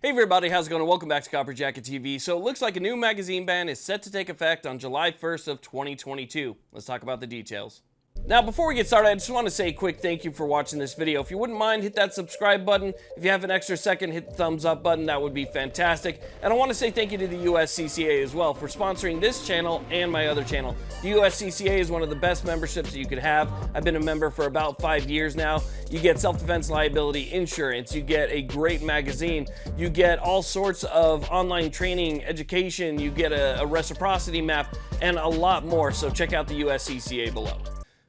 Hey everybody, how's it going? Welcome back to Copper Jacket TV. So it looks like a new magazine ban is set to take effect on July 1st of 2022. Let's talk about the details. Now, before we get started, I just want to say a quick thank you for watching this video. If you wouldn't mind, hit that subscribe button. If you have an extra second, hit the thumbs up button. That would be fantastic. And I want to say thank you to the USCCA as well for sponsoring this channel and my other channel. The USCCA is one of the best memberships that you could have. I've been a member for about 5 years now. You get self-defense liability insurance. You get a great magazine. You get all sorts of online training, education. You get a reciprocity map and a lot more. So check out the USCCA below.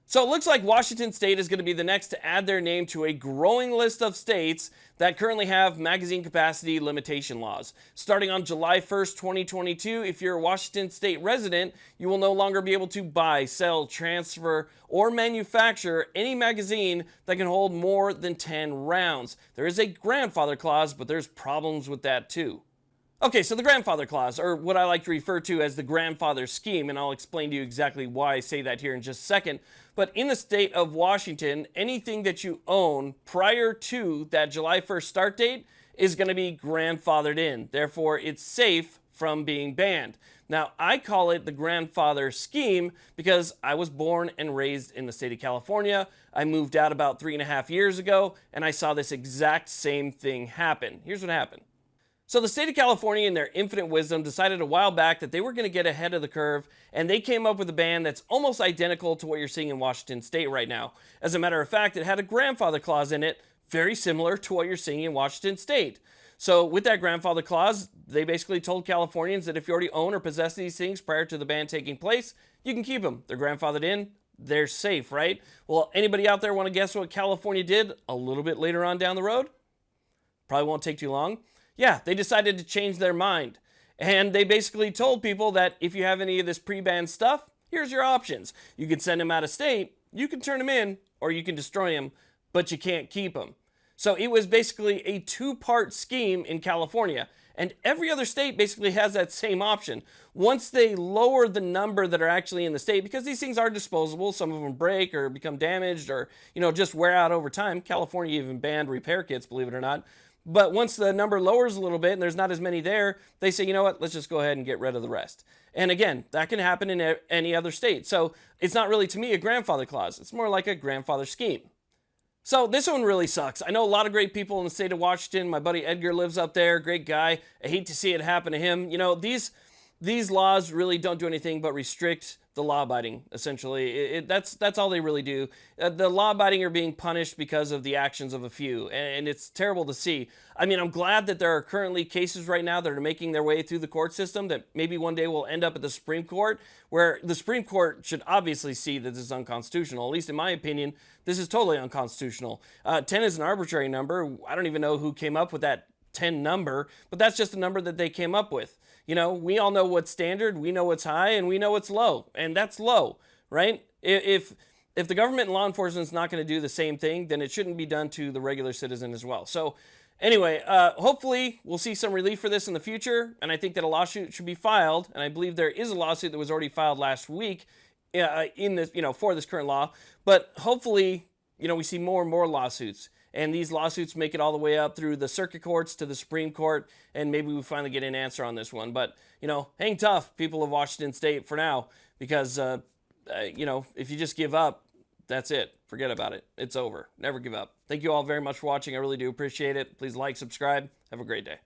So it looks like Washington State is going to be the next to add their name to a growing list of states that currently have magazine capacity limitation laws. Starting on July 1st, 2022, if you're a Washington State resident, you will no longer be able to buy, sell, transfer, or manufacture any magazine that can hold more than 10 rounds. There is a grandfather clause, but there's problems with that too. Okay, so the grandfather clause, or what I like to refer to as the grandfather scheme, and I'll explain to you exactly why I say that here in just a second. But in the state of Washington, anything that you own prior to that July 1st start date is going to be grandfathered in. Therefore, it's safe from being banned. Now, I call it the grandfather scheme because I was born and raised in the state of California. I moved out about 3.5 years ago, and I saw this exact same thing happen. Here's what happened. So the state of California, in their infinite wisdom, decided a while back that they were going to get ahead of the curve, and they came up with a ban that's almost identical to what you're seeing in Washington State right now. As a matter of fact, it had a grandfather clause in it, very similar to what you're seeing in Washington State. So with that grandfather clause, they basically told Californians that if you already own or possess these things prior to the ban taking place, you can keep them. They're grandfathered in. They're safe, right? Well, anybody out there want to guess what California did a little bit later on down the road? Probably won't take too long. Yeah, they decided to change their mind. And they basically told people that if you have any of this pre-banned stuff, here's your options. You can send them out of state, you can turn them in, or you can destroy them, but you can't keep them. So it was basically a two-part scheme in California. And every other state basically has that same option. Once they lower the number that are actually in the state, because these things are disposable, some of them break or become damaged or, just wear out over time. California even banned repair kits, believe it or not. But once the number lowers a little bit and there's not as many there, they say, you know what, let's just go ahead and get rid of the rest. And again, that can happen in any other state. So it's not really, to me, a grandfather clause. It's more like a grandfather scheme. So this one really sucks. I know a lot of great people in the state of Washington. My buddy Edgar lives up there, great guy. I hate to see it happen to him. These laws really don't do anything but restrict the law-abiding, essentially. That's all they really do. The law-abiding are being punished because of the actions of a few, and it's terrible to see. I mean, I'm glad that there are currently cases right now that are making their way through the court system that maybe one day will end up at the Supreme Court, where the Supreme Court should obviously see that this is unconstitutional. At least in my opinion, this is totally unconstitutional. 10 is an arbitrary number. I don't even know who came up with that 10 number, but that's just a number that they came up with. We all know what's standard, we know what's high, and we know what's low, and that's low, right? If the government and law enforcement is not going to do the same thing, then it shouldn't be done to the regular citizen as well. So anyway, hopefully we'll see some relief for this in the future, and I think that a lawsuit should be filed, and I believe there is a lawsuit that was already filed last week in this, for this current law, but hopefully, we see more and more lawsuits. And these lawsuits make it all the way up through the circuit courts to the Supreme Court, and maybe we finally get an answer on this one. But, hang tough, people of Washington State, for now, because, if you just give up, that's it. Forget about it. It's over. Never give up. Thank you all very much for watching. I really do appreciate it. Please like, subscribe. Have a great day.